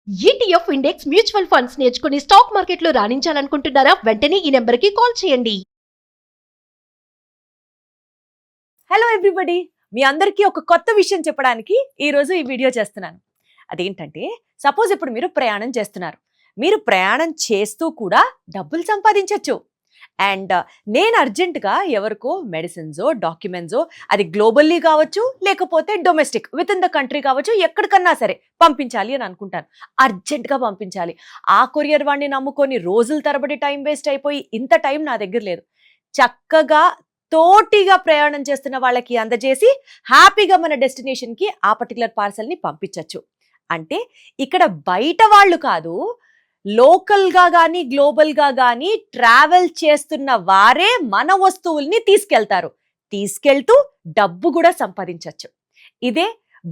ETF index mutual funds నేర్చుకుని stock మార్కెట్లో రాణించాలనుకుంటున్నారా? వెంటనే ఈ నెంబర్కి కాల్ చేయండి. హలో ఎవ్రీబడి, మీ అందరికీ ఒక కొత్త విషయం చెప్పడానికి ఈరోజు ఈ వీడియో చేస్తున్నాను. అదేంటంటే, సపోజ్ ఇప్పుడు మీరు ప్రయాణం చేస్తున్నారు. మీరు ప్రయాణం చేస్తూ కూడా డబ్బులు సంపాదించవచ్చు. అండ్ నేను అర్జెంటుగా ఎవరికో మెడిసిన్సో డాక్యుమెంట్సో, అది గ్లోబల్లీ కావచ్చు లేకపోతే domestic with in the country కావచ్చు, ఎక్కడికన్నా సరే పంపించాలి అని అనుకుంటాను. అర్జెంటుగా పంపించాలి. ఆ కొరియర్ వాడిని నమ్ముకొని రోజుల తరబడి టైం వేస్ట్ అయిపోయి ఇంత టైం నా దగ్గర లేదు. చక్కగా తోటిగా ప్రయాణం చేస్తున్న వాళ్ళకి అందజేసి హ్యాపీగా మన డెస్టినేషన్కి ఆ పర్టికులర్ పార్సల్ని పంపించవచ్చు. అంటే ఇక్కడ బయట వాళ్ళు కాదు, లోకల్గా కానీ గ్లోబల్గా కానీ ట్రావెల్ చేస్తున్న వారే మన వస్తువుల్ని తీసుకెళ్తారు. తీసుకెళ్తూ డబ్బు కూడా సంపాదించవచ్చు. ఇదే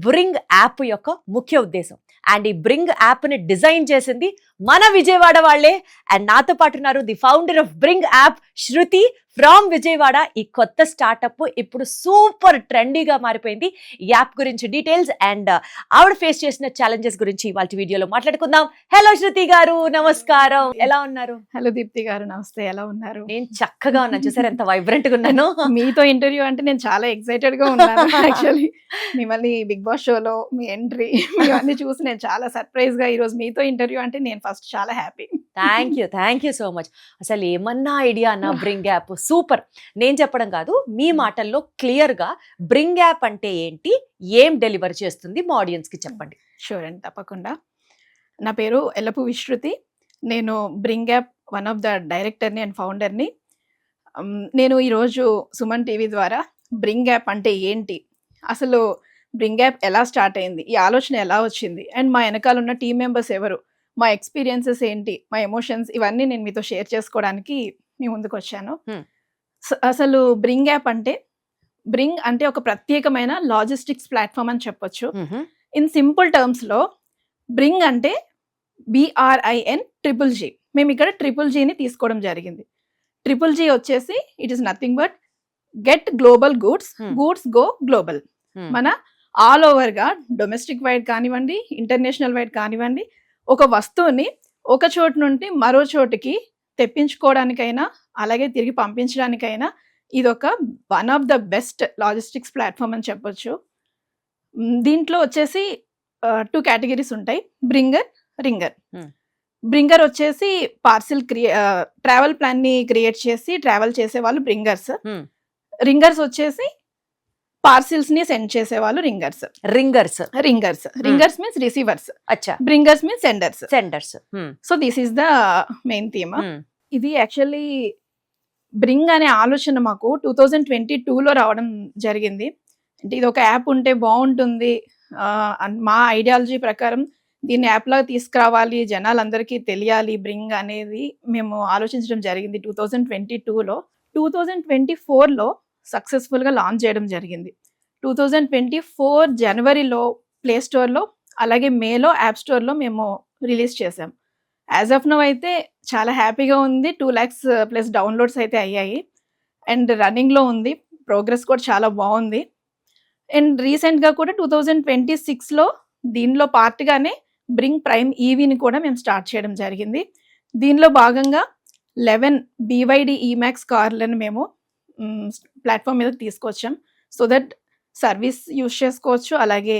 బ్రింగ్ యాప్ యొక్క ముఖ్య ఉద్దేశం. అండ్ ఈ బ్రింగ్ యాప్ని డిజైన్ చేసింది మన విజయవాడ వాళ్ళే. అండ్ నాతో పాటు ఉన్నారు the founder of bring app, Shruti from Vijayawada. ఈ కొత్త స్టార్టప్ ఇప్పుడు సూపర్ ట్రెండీగా మారిపోయింది. ఈ యాప్ గురించి డీటెయిల్స్ అండ్ ఆవిడ ఫేస్ చేసిన ఛాలెంజెస్ గురించి వాళ్ళ వీడియోలో మాట్లాడుకుందాం. హలో శృతి గారు, నమస్కారం. ఎలా ఉన్నారు? హలో దీప్తి గారు, నమస్తే. ఎలా ఉన్నారు? నేను చక్కగా ఉన్నాను. చూసారు ఎంత వైబ్రెంట్ గా ఉన్నాను. మీతో ఇంటర్వ్యూ అంటే నేను చాలా ఎక్సైటెడ్ గా ఉన్నాను. యాక్చువల్లీ మిమ్మల్ని బిగ్ బాస్ షోలో మీ ఎంట్రీ ఇవన్నీ చూసి నేను చాలా సర్ప్రైజ్ గా ఈ రోజు మీతో ఇంటర్వ్యూ అంటే నేను ఫస్ట్ చాలా happy. Thank you so much. అసలు ఏమన్నా ఐడియా అన్న బ్రింగ్ యాప్ సూపర్. నేను చెప్పడం కాదు, మీ మాటల్లో క్లియర్ గా బ్రింగ్ యాప్ అంటే ఏంటి, ఏం డెలివర్ చేస్తుంది మా ఆడియన్స్ కి చెప్పండి. షూర్ అండి, తప్పకుండా. నా పేరు ఎల్లపు విశ్రుతి. నేను bring app one of the డైరెక్టర్ని అండ్ ఫౌండర్ని. నేను ఈరోజు సుమన్ టీవీ ద్వారా బ్రింగ్ యాప్ అంటే ఏంటి, అసలు బ్రింగ్ యాప్ ఎలా స్టార్ట్ అయింది, ఈ ఆలోచన ఎలా వచ్చింది, అండ్ మా వెనకాల ఉన్న టీం మెంబర్స్ ఎవరు, మా ఎక్స్పీరియన్సెస్ ఏంటి, మా ఎమోషన్స్, ఇవన్నీ నేను మీతో షేర్ చేసుకోవడానికి మీ ముందుకు వచ్చాను. అసలు బ్రింగ్ యాప్ అంటే, బ్రింగ్ అంటే ఒక ప్రత్యేకమైన లాజిస్టిక్స్ ప్లాట్ఫామ్ అని చెప్పొచ్చు. ఇన్ సింపుల్ టర్మ్స్లో బ్రింగ్ అంటే BRIN-GGG. మేము ఇక్కడ GGGని తీసుకోవడం జరిగింది. GGG వచ్చేసి it is nothing but get global goods, goods go global. మన ఆల్ ఓవర్గా డొమెస్టిక్ వైడ్ కానివ్వండి, ఇంటర్నేషనల్ వైడ్ కానివ్వండి, ఒక వస్తువుని ఒక చోటు నుండి మరో చోటుకి తెప్పించుకోవడానికైనా అలాగే తిరిగి పంపించడానికైనా ఇదొక one of the best logistics platform అని చెప్పొచ్చు. దీంట్లో వచ్చేసి 2 కేటగిరీస్ ఉంటాయి, బ్రింగర్, రింగర్. బ్రింగర్ వచ్చేసి పార్సిల్ ట్రావెల్ ప్లాన్ని క్రియేట్ చేసి ట్రావెల్ చేసే వాళ్ళు బ్రింగర్స్. రింగర్స్ వచ్చేసి పార్సిల్స్ ని సెండ్ చేసే వాళ్ళు ringers. Ringers means receivers. Bringers means senders. So this is the main theme. ఇది యాక్చువల్లీ బ్రింగ్ అనే ఆలోచన మాకు 2022లో రావడం జరిగింది. అంటే ఇది ఒక యాప్ ఉంటే బాగుంటుంది, మా ఐడియాలజీ ప్రకారం దీన్ని యాప్ లాగా తీసుకురావాలి, జనాలందరికీ తెలియాలి బ్రింగ్ అనేది మేము ఆలోచించడం జరిగింది 2022లో. 2024లో సక్సెస్ఫుల్గా లాంచ్ చేయడం జరిగింది. 2024 జనవరిలో ప్లే స్టోర్లో అలాగే మేలో యాప్ స్టోర్లో మేము రిలీజ్ చేసాం. యాజ్ ఆఫ్ నౌ అయితే చాలా హ్యాపీగా ఉంది. 2 lakhs+ డౌన్లోడ్స్ అయితే అయ్యాయి అండ్ రన్నింగ్లో ఉంది. ప్రోగ్రెస్ కూడా చాలా బాగుంది. అండ్ రీసెంట్గా కూడా 2026లో దీనిలో పార్ట్గానే బ్రింగ్ ప్రైమ్ ఈవీని కూడా మేము స్టార్ట్ చేయడం జరిగింది. దీనిలో భాగంగా 11 BYD E-Max కార్లను మేము ప్లాట్ఫామ్ మీద తీసుకొచ్చాం. సో దట్ సర్వీస్ యూజ్ చేసుకోవచ్చు, అలాగే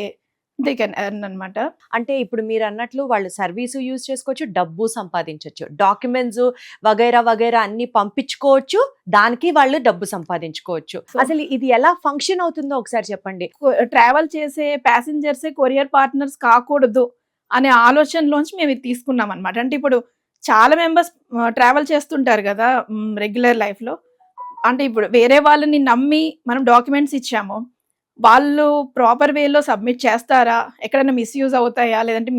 దే కెన్ ఎర్న్ అనమాట. అంటే ఇప్పుడు మీరు అన్నట్లు వాళ్ళు సర్వీసు యూజ్ చేసుకోవచ్చు, డబ్బు సంపాదించవచ్చు, డాక్యుమెంట్స్ వగైరా వగైరా అన్ని పంపించుకోవచ్చు, దానికి వాళ్ళు డబ్బు సంపాదించుకోవచ్చు. అసలు ఇది ఎలా ఫంక్షన్ అవుతుందో ఒకసారి చెప్పండి. ట్రావెల్ చేసే ప్యాసింజర్సే కొరియర్ పార్ట్నర్స్ కాకూడదు అనే ఆలోచనలోంచి మేము ఇది తీసుకున్నాం అనమాట. అంటే ఇప్పుడు చాలా మెంబర్స్ ట్రావెల్ చేస్తుంటారు కదా రెగ్యులర్ లైఫ్లో. అంటే ఇప్పుడు వేరే వాళ్ళని నమ్మి మనం డాక్యుమెంట్స్ ఇచ్చాము, వాళ్ళు ప్రాపర్ వేలో సబ్మిట్ చేస్తారా, ఎక్కడైనా మిస్యూజ్ అవుతాయా, లేదంటే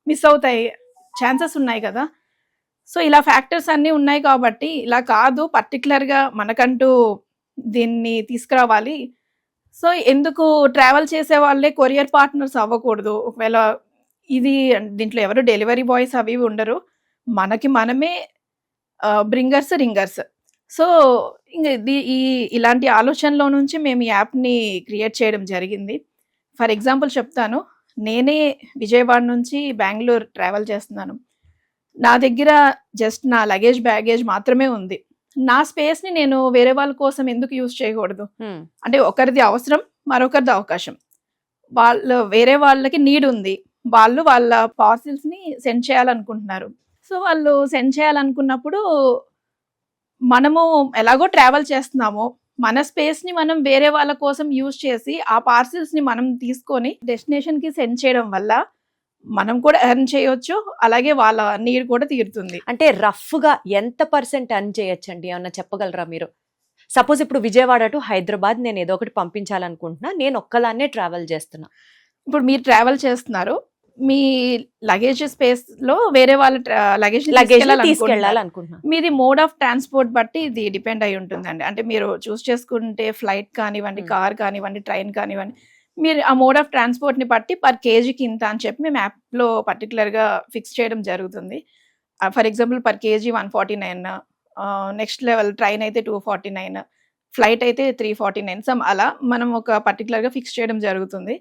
మిస్ అవుతాయి ఛాన్సెస్ ఉన్నాయి కదా. సో ఇలా ఫ్యాక్టర్స్ అన్నీ ఉన్నాయి కాబట్టి ఇలా కాదు, పర్టికులర్గా మనకంటూ దీన్ని తీసుకురావాలి. సో ఎందుకు ట్రావెల్ చేసే వాళ్ళే కొరియర్ పార్ట్నర్స్ అవ్వకూడదు? ఒకవేళ ఇది దీంట్లో ఎవరు డెలివరీ బాయ్స్ అవి ఉండరు, మనకి మనమే బ్రింగర్స్, రింగర్స్. సో ఇంకా ఇలాంటి ఆలోచనలో నుంచి మేము ఈ యాప్ని క్రియేట్ చేయడం జరిగింది. ఫర్ ఎగ్జాంపుల్ చెప్తాను, నేనే విజయవాడ నుంచి బెంగళూరు ట్రావెల్ చేస్తున్నాను. నా దగ్గర జస్ట్ నా లగేజ్ బ్యాగేజ్ మాత్రమే ఉంది. నా స్పేస్ని నేను వేరే వాళ్ళ కోసం ఎందుకు యూజ్ చేయకూడదు? అంటే ఒకరిది అవసరం, మరొకరిది అవకాశం. వేరే వాళ్ళకి నీడ్ ఉంది, వాళ్ళు వాళ్ళ పార్సిల్స్ని సెండ్ చేయాలనుకుంటున్నారు. సో వాళ్ళు సెండ్ చేయాలనుకున్నప్పుడు మనము ఎలాగో ట్రావెల్ చేస్తున్నామో మన స్పేస్ని మనం వేరే వాళ్ళ కోసం యూజ్ చేసి ఆ పార్సిల్స్ని మనం తీసుకొని డెస్టినేషన్కి సెండ్ చేయడం వల్ల మనం కూడా ఎర్న్ చేయొచ్చు, అలాగే వాళ్ళ నీడ్ కూడా తీరుతుంది. అంటే రఫ్గా ఎంత % ఎర్న్ చేయొచ్చండి, ఏమన్నా చెప్పగలరా మీరు? సపోజ్ ఇప్పుడు విజయవాడ టు హైదరాబాద్ నేను ఏదో ఒకటి పంపించాలనుకుంటున్నా, నేను ఒక్కదాన్నే ట్రావెల్ చేస్తున్నా. ఇప్పుడు మీరు ట్రావెల్ చేస్తున్నారు, మీ లగేజ్ స్పేస్ లో వేరే వాళ్ళ లగేజ్ తీసుకెళ్ళాలనుకుంటున్నా. మీది మోడ్ ఆఫ్ ట్రాన్స్పోర్ట్ బట్టి ఇది డిపెండ్ అయి ఉంటుందండి. అంటే మీరు చూస్ చేసుకుంటే ఫ్లైట్ కానివ్వండి, కార్ కానివ్వండి, ట్రైన్ కానివ్వండి, మీరు ఆ మోడ్ ఆఫ్ ట్రాన్స్పోర్ట్ ని బట్టి పర్ కేజీకి ఇంత అని చెప్పి మేము యాప్ లో పర్టికులర్ గా ఫిక్స్ చేయడం జరుగుతుంది. For example per KG 149, next level train అయితే 249, ఫ్లైట్ అయితే 349, సమ్ అలా మనం ఒక పర్టికులర్ గా ఫిక్స్ చేయడం జరుగుతుంది.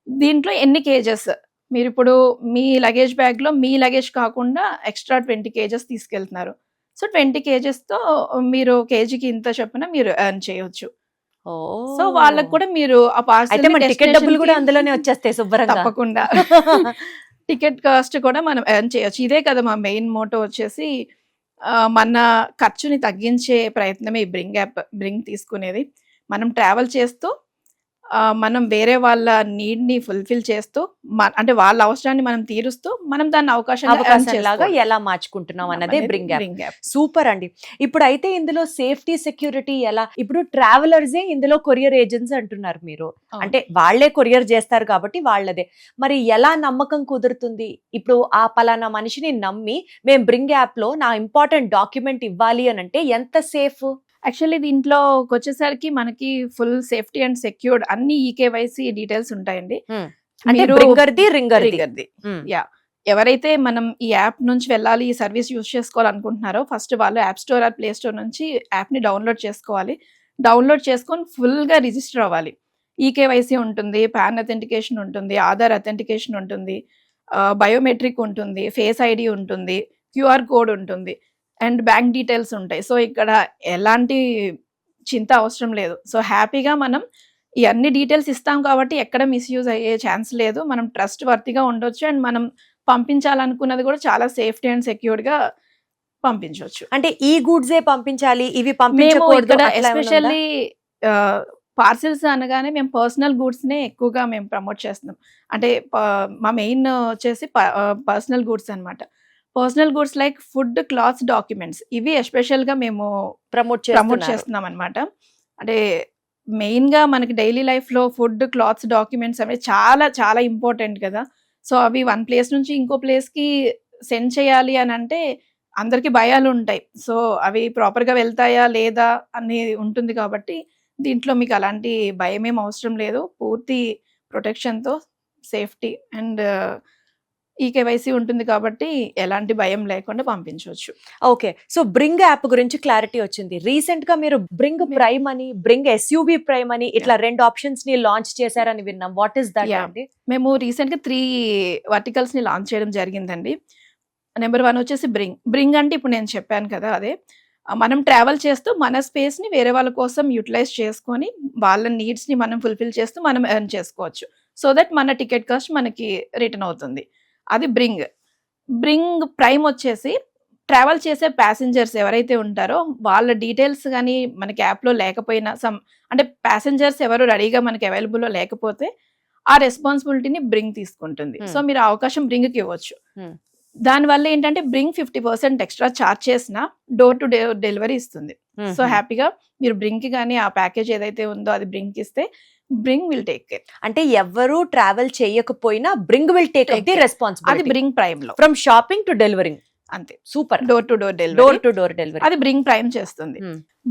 దీంట్లో ఎన్ని కేజెస్ మీరు ఇప్పుడు మీ లగేజ్ బ్యాగ్ లో మీ లగేజ్ కాకుండా ఎక్స్ట్రా 20 కేజెస్ తీసుకెళ్తున్నారు. సో 20 కేజెస్ తో మీరు కేజీకి ఇంత చొప్పున మీరు ఎర్న్ చేయొచ్చు. సో వాళ్ళకి కూడా మీరు ఆ పార్సల్ టికెట్ డబ్బులు కూడా అందులోనే వచ్చేస్తాయి శుభ్రంగా. తప్పకుండా టికెట్ కాస్ట్ కూడా మనం ఎర్న్ చేయొచ్చు. ఇదే కదా మా మెయిన్ మోటో వచ్చేసి, మన ఖర్చుని తగ్గించే ప్రయత్నమే ఈ బ్రింగ్ తీసుకునేది. మనం ట్రావెల్ చేస్తూ మనం వేరే వాళ్ళ నీడ్ ని ఫుల్ఫిల్ చేస్తూ, అంటే వాళ్ళ అవసరాన్ని మనం తీరుస్తూ, మనం దాన్ని అవకాశంలాగా ఎలా మార్చుకుంటున్నాం అన్నదే బ్రింగ్ యాప్. సూపర్ అండి. ఇప్పుడు అయితే ఇందులో సేఫ్టీ సెక్యూరిటీ ఎలా? ఇప్పుడు ట్రావెలర్సే ఇందులో కొరియర్ ఏజెంట్స్ అంటున్నారు మీరు, అంటే వాళ్లే కొరియర్ చేస్తారు కాబట్టి వాళ్ళదే. మరి ఎలా నమ్మకం కుదురుతుంది? ఇప్పుడు ఆ పలానా మనిషిని నమ్మి మేము బ్రింగ్ యాప్ లో నా ఇంపార్టెంట్ డాక్యుమెంట్ ఇవ్వాలి అని అంటే ఎంత సేఫ్? యాక్చువల్లీ దీంట్లో వచ్చేసరికి మనకి ఫుల్ సేఫ్టీ అండ్ సెక్యూర్డ్ అన్ని ఈకేవైసీ డీటెయిల్స్ ఉంటాయండి. యా, ఎవరైతే మనం ఈ యాప్ నుంచి వెళ్ళాలి, ఈ సర్వీస్ యూజ్ చేసుకోవాలనుకుంటున్నారో ఫస్ట్ వాళ్ళు app store or play store నుంచి యాప్ ని డౌన్లోడ్ చేసుకోవాలి. డౌన్లోడ్ చేసుకొని ఫుల్ గా రిజిస్టర్ అవ్వాలి. ఈకేవైసీ ఉంటుంది, పాన్ అథెంటికేషన్ ఉంటుంది, ఆధార్ అథెంటికేషన్ ఉంటుంది, బయోమెట్రిక్ ఉంటుంది, ఫేస్ ఐడి ఉంటుంది, క్యూఆర్ కోడ్ ఉంటుంది, అండ్ బ్యాంక్ డీటెయిల్స్ ఉంటాయి. సో ఇక్కడ ఎలాంటి చింత అవసరం లేదు. సో హ్యాపీగా మనం ఈ అన్ని డీటెయిల్స్ ఇస్తాం కాబట్టి ఎక్కడ మిస్యూజ్ అయ్యే ఛాన్స్ లేదు. మనం ట్రస్ట్ వర్తిగా ఉండొచ్చు, అండ్ మనం పంపించాలనుకున్నది కూడా చాలా సేఫ్టీ అండ్ సెక్యూర్డ్ గా పంపించవచ్చు. అంటే ఈ గూడ్సే పంపించాలి, ఇవి పంపించకూడదు. ఎస్పెషల్లీ పార్సిల్స్ అనగానే మేము పర్సనల్ గూడ్స్ నే ఎక్కువగా మేము ప్రమోట్ చేస్తున్నాం. అంటే మా మెయిన్ వచ్చేసి పర్సనల్ గూడ్స్ అన్నమాట. Personal goods like food, clothes, documents, ఇవి ఎస్పెషల్ గా మేము ప్రమోట్ చేస్తున్నాం అనమాట. అంటే మెయిన్ గా మనకి డైలీ లైఫ్ లో ఫుడ్, క్లాత్స్, డాక్యుమెంట్స్ అనేవి చాలా చాలా ఇంపార్టెంట్ కదా. సో అవి వన్ ప్లేస్ నుంచి ఇంకో ప్లేస్ కి సెండ్ చేయాలి అని అంటే అందరికి భయాలు ఉంటాయి. సో అవి ప్రాపర్ గా వెళ్తాయా లేదా అని ఉంటుంది. కాబట్టి దీంట్లో మీకు అలాంటి భయం ఏం అవసరం లేదు. పూర్తి ప్రొటెక్షన్ తో సేఫ్టీ అండ్ ఈకేవైసీ ఉంటుంది కాబట్టి ఎలాంటి భయం లేకుండా పంపించవచ్చు. ఓకే, సో బ్రింగ్ యాప్ గురించి క్లారిటీ వచ్చింది. రీసెంట్ గా మీరు బ్రింగ్ ప్రైమ్ అని, బ్రింగ్ ఎస్యూవి ప్రైమ్ అని ఇట్లా 2 ఆప్షన్స్ ని లాంచ్ చేశారని విన్నాం. వాట్ ఈస్ దట్ అండి? మేము రీసెంట్ గా 3 వర్టికల్స్ ని లాంచ్ చేయడం జరిగిందండి. నెంబర్ 1 వచ్చేసి బ్రింగ్ అంటే ఇప్పుడు నేను చెప్పాను కదా, అదే మనం ట్రావెల్ చేస్తూ మన స్పేస్ ని వేరే వాళ్ళ కోసం యూటిలైజ్ చేసుకొని వాళ్ళ నీడ్స్ ని మనం ఫుల్ఫిల్ చేస్తూ మనం ఎర్న్ చేసుకోవచ్చు. సో దట్ మన టికెట్ కాస్ట్ మనకి రిటర్న్ అవుతుంది. అది బ్రింగ్ ప్రైమ్ వచ్చేసి ట్రావెల్ చేసే ప్యాసింజర్స్ ఎవరైతే ఉంటారో వాళ్ళ డీటెయిల్స్ కానీ మనకి యాప్లో లేకపోయినా, అంటే ప్యాసింజర్స్ ఎవరు రెడీగా మనకి అవైలబుల్లో లేకపోతే ఆ రెస్పాన్సిబిలిటీని బ్రింగ్ తీసుకుంటుంది. సో మీరు ఆ అవకాశం బ్రింగ్కి ఇవ్వచ్చు. దానివల్ల ఏంటంటే బ్రింగ్ 50% ఎక్స్ట్రా ఛార్జ్ చేసిన డోర్ టు డోర్ డెలివరీ ఇస్తుంది. సో హ్యాపీగా మీరు బ్రింగ్కి కానీ ఆ ప్యాకేజ్ ఏదైతే ఉందో అది బ్రింగ్కి ఇస్తే బ్రింగ్ విల్ టేక్ కేర్. అంటే ఎవరు ట్రావెల్ చేయకపోయినా bring will take the responsibility. అది బ్రింగ్ ప్రైమ్ లో ఫ్రమ్ షాపింగ్ టు డెలివరింగ్. అంతే, super. Door to door delivery అది బ్రింగ్ ప్రైమ్ చేస్తుంది.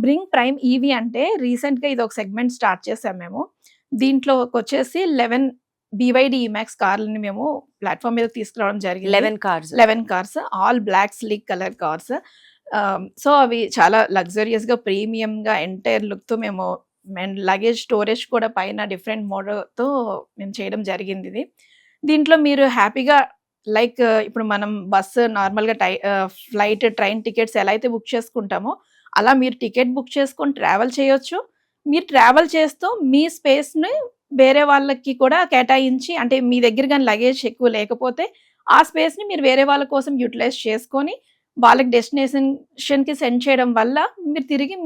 బ్రింగ్ ప్రైమ్ ఈవీ అంటే రీసెంట్ గా ఇది ఒక సెగ్మెంట్ స్టార్ట్ చేసాం మేము. దీంట్లో వచ్చేసి 11 BYD EMAX కార్లని మేము ప్లాట్ఫామ్ మీద తీసుకురావడం జరిగింది. 11 cars, all black sleek colour cars. So అవి చాలా లగ్జరియస్ గా, ప్రీమియం గా, ఎంటైర్ లుక్ తో మేము లగేజ్ స్టోరేజ్ కూడా పైన డిఫరెంట్ మోడల్తో మేము చేయడం జరిగింది. ఇది దీంట్లో మీరు హ్యాపీగా లైక్ ఇప్పుడు మనం బస్సు నార్మల్గా ఫ్లైట్ ట్రైన్ టికెట్స్ ఎలా అయితే బుక్ చేసుకుంటామో అలా మీరు టికెట్ బుక్ చేసుకొని ట్రావెల్ చేయొచ్చు. మీరు ట్రావెల్ చేస్తూ మీ స్పేస్ని వేరే వాళ్ళకి కూడా కేటాయించి, అంటే మీ దగ్గర కానీ లగేజ్ ఎక్కువ లేకపోతే ఆ స్పేస్ని మీరు వేరే వాళ్ళ కోసం యూటిలైజ్ చేసుకొని వాళ్ళకి డెస్టినేషన్కి సెండ్ చేయడం వల్ల మీరు తిరిగి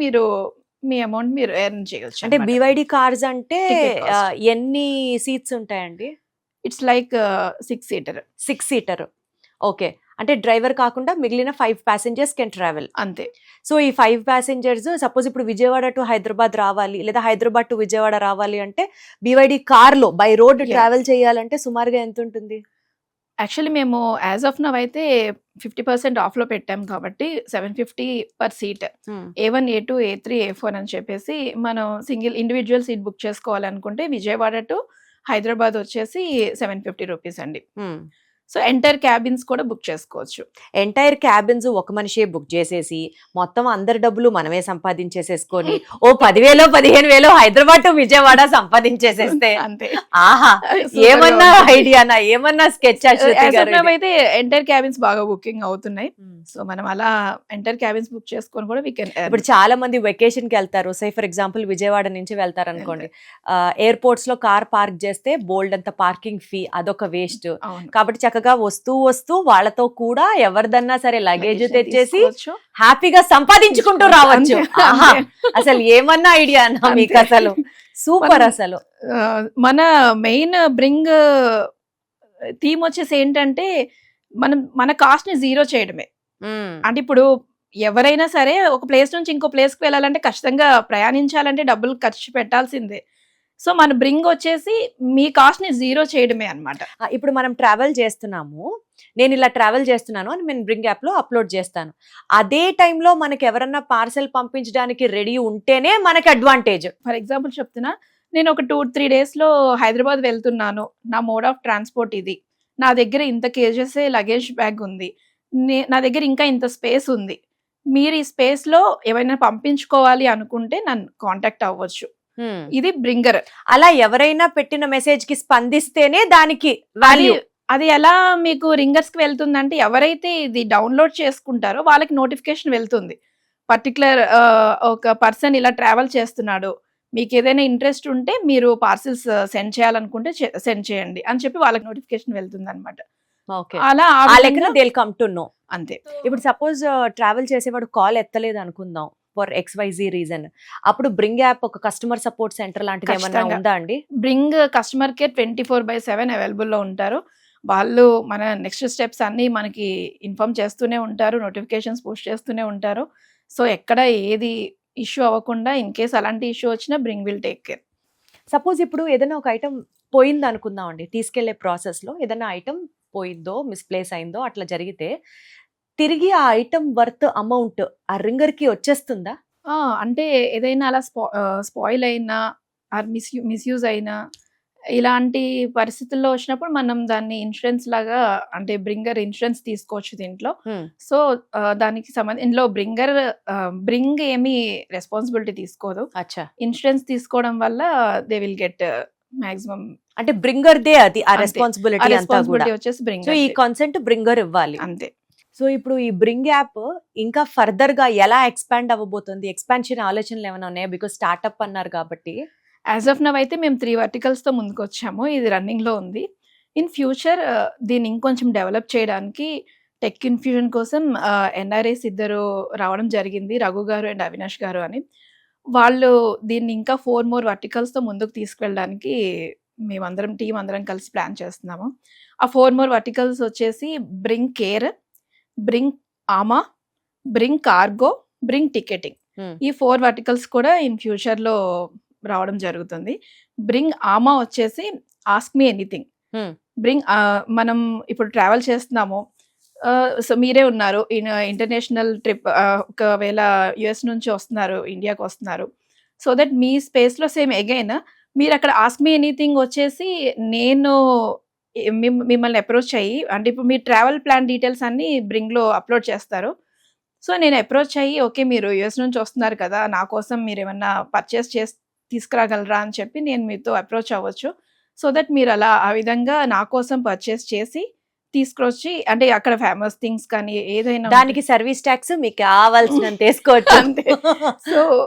మీ అమౌంట్ మీరు ఎర్న్ చేయొచ్చు. అంటే BYD కార్స్ అంటే Ticket cost. ఎన్ని సీట్స్ ఉంటాయండి? It's like 6 seater 6 seater. Okay, అంటే డ్రైవర్ కాకుండా మిగిలిన 5 passengers కెన్ ట్రావెల్. అంతే. సో ఈ 5 passengers సపోజ్ ఇప్పుడు విజయవాడ టు హైదరాబాద్ రావాలి లేదా హైదరాబాద్ టు విజయవాడ రావాలి అంటే BYD కార్లో బై రోడ్ Yeah. ట్రావెల్ చేయాలంటే సుమారుగా ఎంత ఉంటుంది? యాక్చువల్లీ మేము యాజ్ ఆఫ్ నవ్ అయితే 50% ఆఫ్లో పెట్టాం కాబట్టి 750 per seat. A1, A2, A3, A4 అని చెప్పేసి మనం సింగిల్ ఇండివిజువల్ సీట్ బుక్ చేసుకోవాలనుకుంటే విజయవాడ టు హైదరాబాద్ వచ్చేసి 750 రూపీస్ అండి. సో ఎంటైర్ క్యాబిన్స్ కూడా బుక్ చేసుకోవచ్చు. ఎంటైర్ క్యాబిన్స్ ఒక మనిషే బుక్ చేసేసి మొత్తం అందరి డబ్బులు మనమే సంపాదించేసేసుకొని ఓ 10,000 15,000 హైదరాబాద్ టు విజయవాడ సంపాదించేసేస్తే అంతే. ఆహా, Super ఏమన్నా గా ఉంటుంది. ఐడియానా, ఏమన్నా స్కెచ్? As of now అయితే ఎంటైర్ క్యాబిన్స్ బాగా బుకింగ్ అవుతున్నాయి. సో మనం అలా ఎంటైర్ క్యాబిన్స్ బుక్ చేసుకొని కూడా వీ కెన్ ఇప్పుడు చాలా మంది వెకేషన్ కి వెళ్తారు. సే ఫర్ ఎగ్జాంపుల్ విజయవాడ నుంచి వెళ్తారు అనుకోండి, ఎయిర్పోర్ట్స్ లో కార్ పార్క్ చేస్తే బోల్డ్ అంత పార్కింగ్ ఫీ, అదొక వేస్ట్. కాబట్టి చక్కగా వస్తూ వాళ్ళతో కూడా ఎవరిదన్నా సరే లగేజ్ తెచ్చేసి హ్యాపీగా సంపాదించుకుంటూ రావచ్చు. ఆహా, అసలు ఏమన్నా ఐడియా అన్నా మీకు? అసలు సూపర్. అసలు మన మెయిన్ బ్రింగ్ థీమ్ వచ్చేసి ఏంటంటే మన కాస్ట్ ని జీరో చేయడమే. అంటే ఇప్పుడు ఎవరైనా సరే ఒక ప్లేస్ నుంచి ఇంకో ప్లేస్ కి వెళ్ళాలంటే ఖచ్చితంగా ప్రయాణించాలంటే డబ్బులు ఖర్చు పెట్టాల్సిందే. సో మన బ్రింగ్ వచ్చేసి మీ కాస్ట్ ని జీరో చేయడమే అన్నమాట. ఇప్పుడు మనం ట్రావెల్ చేస్తున్నాము, నేను ఇలా ట్రావెల్ చేస్తున్నాను అని నేను బ్రింగ్ యాప్ లో అప్లోడ్ చేస్తాను. అదే టైంలో మనకి ఎవరన్నా పార్సెల్ పంపించడానికి రెడీ ఉంటేనే మనకి అడ్వాంటేజ్. ఫర్ ఎగ్జాంపుల్ చెప్తున్నా, నేను ఒక 2-3 days లో హైదరాబాద్ వెళ్తున్నాను, నా మోడ్ ఆఫ్ ట్రాన్స్పోర్ట్ ఇది, నా దగ్గర ఇంత కేజెస్ లగేజ్ బ్యాగ్ ఉంది, నా దగ్గర ఇంకా ఇంత స్పేస్ ఉంది, మీరు ఈ స్పేస్ లో ఏమైనా పంపించుకోవాలి అనుకుంటే నన్ను కాంటాక్ట్ అవ్వచ్చు. ఇది బ్రింగర్. అలా ఎవరైనా పెట్టిన మెసేజ్ కి స్పందిస్తేనే దానికి వాల్యూ. అది ఎలా మీకు రింగర్స్ కి వెళ్తుందంటే ఎవరైతే ఇది డౌన్లోడ్ చేసుకుంటారో వాళ్ళకి నోటిఫికేషన్ వెళ్తుంది. పర్టికులర్ ఒక పర్సన్ ఇలా ట్రావెల్ చేస్తున్నాడు, మీకు ఏదైనా ఇంట్రెస్ట్ ఉంటే మీరు పార్సిల్స్ సెండ్ చేయాలనుకుంటే సెండ్ చేయండి అని చెప్పి వాళ్ళకి నోటిఫికేషన్ వెళ్తుంది అనమాట. అలా కమ్ టు నో. అంతే. ఇప్పుడు సపోజ్ ట్రావెల్ చేసేవాడు కాల్ ఎత్తలేదు అనుకుందాం ఫర్ XYZ రీజన్, అప్పుడు బ్రింగ్ యాప్ ఒక కస్టమర్ సపోర్ట్ సెంటర్ లాంటిది ఏమన్నా ఉందా అండి? బ్రింగ్ కస్టమర్ కేర్ 24/7 అవైలబుల్ లో ఉంటారు. వాళ్ళు మన నెక్స్ట్ స్టెప్స్ అన్ని మనకి ఇన్ఫార్మ్ చేస్తూనే ఉంటారు, నోటిఫికేషన్స్ పోస్ట్ చేస్తూనే ఉంటారు. సో ఎక్కడ ఏది ఇష్యూ అవ్వకుండా ఇన్ కేస్ అలాంటి ఇష్యూ వచ్చినా bring will take care. Suppose ఇప్పుడు ఏదైనా ఒక ఐటమ్ పోయింది అనుకుందాం అండి, తీసుకెళ్లే ప్రాసెస్ లో ఏదైనా ఐటమ్ పోయిందో మిస్ప్లేస్ అయిందో అట్లా జరిగితే తిరిగి ఆ ఐటమ్ వర్త్ అమౌంట్ ఆ రింగర్ కి వచ్చేస్తుందా? అంటే ఏదైనా అలా స్పాయిల్ అయినా ఆర్ మిస్యూజ్ అయినా ఇలాంటి పరిస్థితుల్లో వచ్చినప్పుడు మనం దాన్ని ఇన్సూరెన్స్ లాగా, అంటే బ్రింగర్ ఇన్సూరెన్స్ తీసుకోవచ్చు దీంట్లో. సో దానికి సంబంధించి ఇందులో బ్రింగ్ ఏమి రెస్పాన్సిబిలిటీ తీసుకోదు. ఇన్సూరెన్స్ తీసుకోవడం వల్ల దే విల్ గెట్ మాక్సిమం, అంటే బ్రింగర్ దే అది ఆ రెస్పాన్సిబిలిటీ వచ్చేసి బ్రింగర్. సో ఈ కాన్సెప్ట్ బ్రింగర్ ఇవ్వాలి అంతే. సో ఇప్పుడు ఈ బ్రింగ్ యాప్ ఇంకా ఫర్దర్ గా ఎలా ఎక్స్పాండ్ అవ్వబోతుంది? ఎక్స్పాన్షన్ ఆలోచనలు ఏమైనా ఉన్నాయా? బికాస్ స్టార్ట్అప్ అన్నారు కాబట్టి. యాజ్ ఆఫ్ నవ్ అయితే మేము 3 verticals తో ముందుకు వచ్చాము, ఇది రన్నింగ్ లో ఉంది. ఇన్ ఫ్యూచర్ దీన్ని ఇంకొంచెం డెవలప్ చేయడానికి టెక్ ఇన్ఫ్యూజన్ కోసం NRIs ఇద్దరు రావడం జరిగింది, రఘు గారు అండ్ అవినాష్ గారు అని. వాళ్ళు దీన్ని ఇంకా 4 more verticals తో ముందుకు తీసుకెళ్ళడానికి మేమందరం టీం అందరం కలిసి ప్లాన్ చేస్తున్నాము. ఆ 4 more verticals వచ్చేసి బ్రింగ్ కేర్, బ్రింగ్ ఆమా, బ్రింగ్ కార్గో, బ్రింగ్ టికెటింగ్. ఈ 4 verticals కూడా ఇన్ ఫ్యూచర్ లో రావడం జరుగుతుంది. బ్రింగ్ ఆమా వచ్చేసి ఆస్క్ మీ ఎనీథింగ్. బ్రింగ్ మనం ఇప్పుడు ట్రావెల్ చేస్తున్నాము, సో మీరే ఉన్నారు ఇంటర్నేషనల్ ట్రిప్, ఒకవేళ US నుంచి వస్తున్నారు, ఇండియాకి వస్తున్నారు, సో దట్ మీ స్పేస్ లో సేమ్ అగైన్ మీరు అక్కడ ఆస్క్ మీ ఎనీథింగ్ వచ్చేసి నేను మిమ్మల్ని అప్రోచ్ అయ్యి, అంటే ఇప్పుడు మీ ట్రావెల్ ప్లాన్ డీటెయిల్స్ అన్ని బ్రింగ్ లో అప్లోడ్ చేస్తారు. సో నేను అప్రోచ్ అయ్యి, ఓకే మీరు US నుంచి వస్తున్నారు కదా, నా కోసం మీరు ఏమన్నా పర్చేస్ తీసుకురాగలరా అని చెప్పి నేను మీతో అప్రోచ్ అవ్వచ్చు. సో దట్ మీరు అలా ఆ విధంగా నా కోసం పర్చేస్ చేసి తీసుకొచ్చి, అంటే అక్కడ ఫేమస్ థింగ్స్ కానీ ఏదైనా దానికి సర్వీస్ ట్యాక్స్ మీకు కావాల్సినంత వేసుకోవచ్చు. అంతే. సో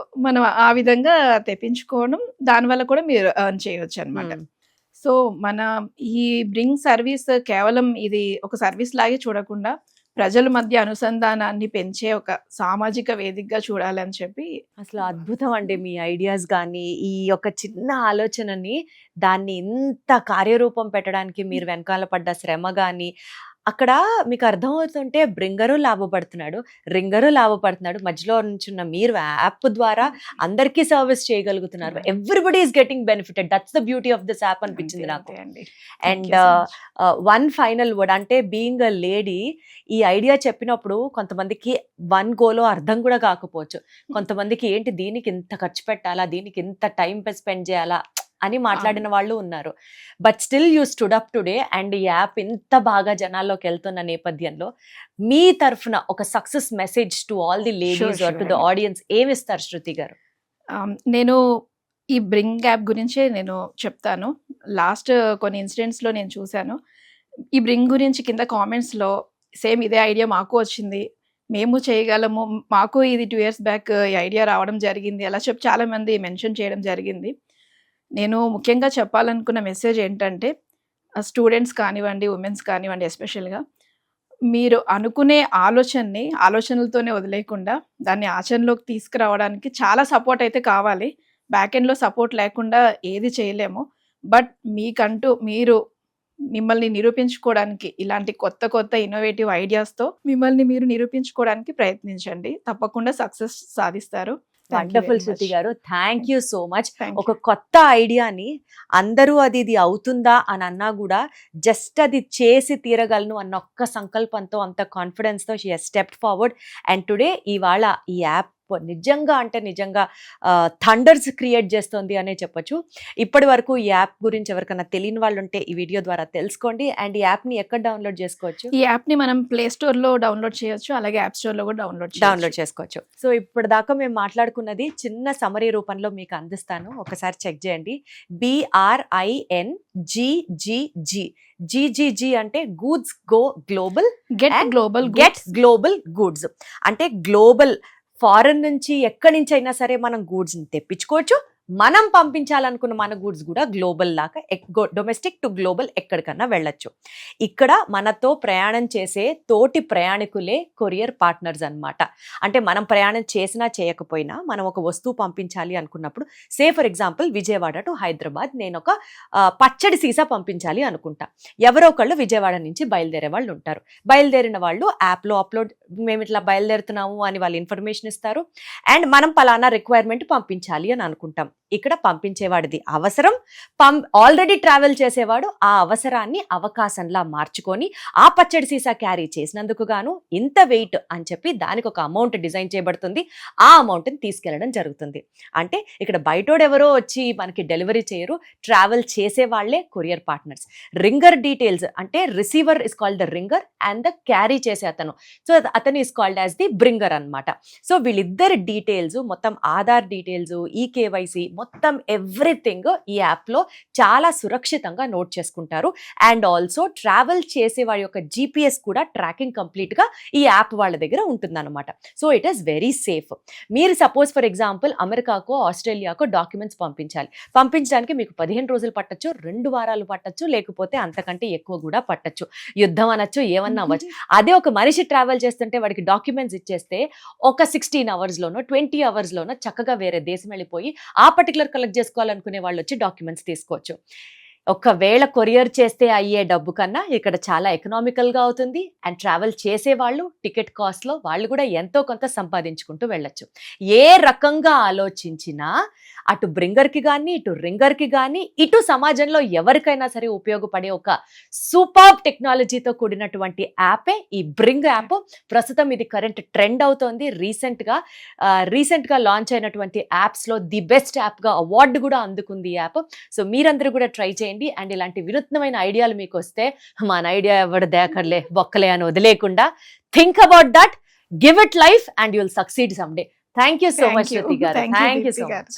మనం ఆ విధంగా తెప్పించుకోవడం, దానివల్ల కూడా మీరు ఎర్న్ చేయొచ్చు అనమాట. సో మన ఈ బ్రింగ్ సర్వీస్ కేవలం ఇది ఒక సర్వీస్ లాగే చూడకుండా ప్రజల మధ్య అనుసంధానాన్ని పెంచే ఒక సామాజిక వేదికగా చూడాలని చెప్పి. అసలు అద్భుతం అండి మీ ఐడియాస్ కానీ, ఈ యొక్క చిన్న ఆలోచనని దాన్ని ఇంత కార్యరూపం పెట్టడానికి మీరు వెనకాల పడ్డ శ్రమ కానీ, అక్కడ మీకు అర్థమవుతుంటే బ్రింగరు లాభపడుతున్నాడు, రింగరు లాభపడుతున్నాడు, మధ్యలో నుంచున్న మీరు యాప్ ద్వారా అందరికీ సర్వీస్ చేయగలుగుతున్నారు. Everybody is getting benefited. That's the beauty of this app అనిపించింది నాకు. అండ్ వన్ ఫైనల్ వర్డ్, అంటే బీయింగ్ అ లేడీ, ఈ ఐడియా చెప్పినప్పుడు కొంతమందికి వన్ గోలో అర్థం కూడా కాకపోవచ్చు. కొంతమందికి ఏంటి దీనికి ఇంత ఖర్చు పెట్టాలా, దీనికి ఇంత టైం స్పెండ్ చేయాలా అని మాట్లాడిన వాళ్ళు ఉన్నారు. But still you stood up today, and ఈ యాప్ ఇంత బాగా జనాల్లోకి వెళ్తున్న నేపథ్యంలో మీ తరఫున ఒక success message to all the ladies or to the audience ఏమిస్తారు శృతి గారు? నేను ఈ బ్రింగ్ యాప్ గురించే నేను చెప్తాను. లాస్ట్ కొన్ని ఇన్సిడెంట్స్లో నేను చూశాను. ఈ బ్రింగ్ గురించి కింద కామెంట్స్లో సేమ్ ఇదే ఐడియా మాకు వచ్చింది, మేము చేయగలము, మాకు ఇది 2 years బ్యాక్ ఈ ఐడియా రావడం జరిగింది, అలా చెప్పి చాలామంది మెన్షన్ చేయడం జరిగింది. నేను ముఖ్యంగా చెప్పాలనుకున్న మెసేజ్ ఏంటంటే, స్టూడెంట్స్ కానివ్వండి, ఉమెన్స్ కానివ్వండి, ఎస్పెషల్గా మీరు అనుకునే ఆలోచనలతోనే వదిలేయకుండా దాన్ని ఆచరణలోకి తీసుకురావడానికి చాలా సపోర్ట్ అయితే కావాలి. బ్యాక్ ఎండ్లో సపోర్ట్ లేకుండా ఏది చేయలేము. బట్ మీకంటూ మీరు మిమ్మల్ని నిరూపించుకోవడానికి ఇలాంటి కొత్త కొత్త ఇన్నోవేటివ్ ఐడియాస్తో మిమ్మల్ని మీరు నిరూపించుకోవడానికి ప్రయత్నించండి. తప్పకుండా సక్సెస్ సాధిస్తారు. Wonderful Shruti garu, thank you so much. ఒక కొత్త ఐడియాని అందరూ ఇది అవుతుందా అని అన్నా కూడా జస్ట్ అది చేసి తీరగలను అన్న ఒక్క సంకల్పంతో, అంత కాన్ఫిడెన్స్తో she has stepped forward. And today ఇవాళ ఈ యాప్ నిజంగా అంటే నిజంగా థండర్స్ క్రియేట్ చేస్తుంది అనే చెప్పొచ్చు. ఇప్పటి వరకు ఈ యాప్ గురించి ఎవరికైనా తెలియని వాళ్ళు ఉంటే ఈ వీడియో ద్వారా తెలుసుకోండి. అండ్ ఈ యాప్ని ఎక్కడ డౌన్లోడ్ చేసుకోవచ్చు? ఈ యాప్ని మనం ప్లే స్టోర్లో డౌన్లోడ్ చేయొచ్చు, అలాగే యాప్ స్టోర్లో కూడా డౌన్లోడ్ చేసుకోవచ్చు. సో ఇప్పటిదాకా మేము మాట్లాడుకున్నది చిన్న సమరీ రూపంలో మీకు అందిస్తాను, ఒకసారి చెక్ చేయండి. BRINGGG అంటే goods go global, get global goods. అంటే గ్లోబల్, ఫారెన్ నుంచి ఎక్కడి నుంచి అయినా సరే మనం గూడ్స్ని తెప్పించుకోవచ్చు. మనం పంపించాలనుకున్న మన గూడ్స్ కూడా గ్లోబల్ లాగా డొమెస్టిక్ టు గ్లోబల్ ఎక్కడికన్నా వెళ్ళొచ్చు. ఇక్కడ మనతో ప్రయాణం చేసే తోటి ప్రయాణికులే కొరియర్ పార్ట్నర్స్ అన్నమాట. అంటే మనం ప్రయాణం చేసినా చేయకపోయినా మనం ఒక వస్తువు పంపించాలి అనుకున్నప్పుడు, say for example Vijayawada to Hyderabad నేను ఒక పచ్చడి సీసా పంపించాలి అనుకుంటా. ఎవరో ఒకళ్ళు విజయవాడ నుంచి బయలుదేరే వాళ్ళు ఉంటారు. బయలుదేరిన వాళ్ళు యాప్లో మేము ఇట్లా బయలుదేరుతున్నాము అని వాళ్ళు ఇన్ఫర్మేషన్ ఇస్తారు. అండ్ మనం పలానా రిక్వైర్మెంట్ పంపించాలి అని అనుకుంటాం. ఇక్కడ పంపించేవాడిది అవసరం, ఆల్రెడీ ట్రావెల్ చేసేవాడు ఆ అవసరాన్ని అవకాశంలా మార్చుకొని ఆ పచ్చడి సీసా క్యారీ చేసినందుకు గాను ఇంత వెయిట్ అని చెప్పి దానికి ఒక అమౌంట్ డిజైన్ చేయబడుతుంది. ఆ అమౌంట్ని తీసుకెళ్లడం జరుగుతుంది. అంటే ఇక్కడ బయటోడు ఎవరో వచ్చి మనకి డెలివరీ చేయరు, ట్రావెల్ చేసే వాళ్లే కొరియర్ పార్ట్నర్స్. రింగర్ డీటెయిల్స్ అంటే receiver is called the ringer and the carry చేసే అతను, సో అతను ఇస్ కాల్డ్ యాజ్ ది బ్రింగర్ అన్నమాట. సో వీళ్ళిద్దరి డీటెయిల్స్ మొత్తం, ఆధార్ డీటెయిల్స్, ఈకేవైసీ, మొత్తం ఎవ్రీథింగ్ ఈ యాప్లో చాలా సురక్షితంగా నోట్ చేసుకుంటారు. అండ్ ఆల్సో ట్రావెల్ చేసే వాడి యొక్క GPS కూడా ట్రాకింగ్ కంప్లీట్గా ఈ యాప్ వాళ్ళ దగ్గర ఉంటుందన్నమాట. So it is very safe. మీరు సపోజ్ ఫర్ ఎగ్జాంపుల్ అమెరికాకో ఆస్ట్రేలియాకో డాక్యుమెంట్స్ పంపించడానికి మీకు 15 రోజులు పట్టచ్చు, 2 వారాలు పట్టచ్చు, లేకపోతే అంతకంటే ఎక్కువ కూడా పట్టచ్చు. యుద్ధం అనొచ్చు, ఏమన్నా అవ్వచ్చు. అదే ఒక మనిషి ట్రావెల్ చేస్తుంటే వాడికి డాక్యుమెంట్స్ ఇచ్చేస్తే ఒక 16 hours-లోనో 20 hours-లోనో చక్కగా వేరే దేశం వెళ్ళిపోయి ఆ పర్టికులర్ కలెక్ట్ చేసుకోవాలనుకునే వాళ్ళు వచ్చి డాక్యుమెంట్స్ తీసుకోవచ్చు. ఒకవేళ కొరియర్ చేస్తే అయ్యే డబ్బు కన్నా ఇక్కడ చాలా ఎకనామికల్గా అవుతుంది. అండ్ ట్రావెల్ చేసేవాళ్ళు టికెట్ కాస్ట్లో వాళ్ళు కూడా ఎంతో కొంత సంపాదించుకుంటూ వెళ్ళొచ్చు. ఏ రకంగా ఆలోచించినా అటు బ్రింగర్కి కానీ, ఇటు రింగర్కి కానీ, ఇటు సమాజంలో ఎవరికైనా సరే ఉపయోగపడే ఒక సూపర్ టెక్నాలజీతో కూడినటువంటి యాపే ఈ బ్రింగ్ యాప్. ప్రస్తుతం ఇది కరెంట్ ట్రెండ్ అవుతోంది. రీసెంట్గా లాంచ్ అయినటువంటి యాప్స్లో ది బెస్ట్ యాప్గా అవార్డు కూడా అందుకుంది ఈ యాప్. సో మీరందరూ కూడా ట్రై చేయండి. అండ్ ఇలాంటి వినూత్నమైన ఐడియాలు మీకు వస్తే మన ఐడియా ఎవరు దేకర్లే బొక్కలే అని వదిలేకుండా think about that, give it life and you will succeed some day. Thank you so much Shruti garu. Thank you so much.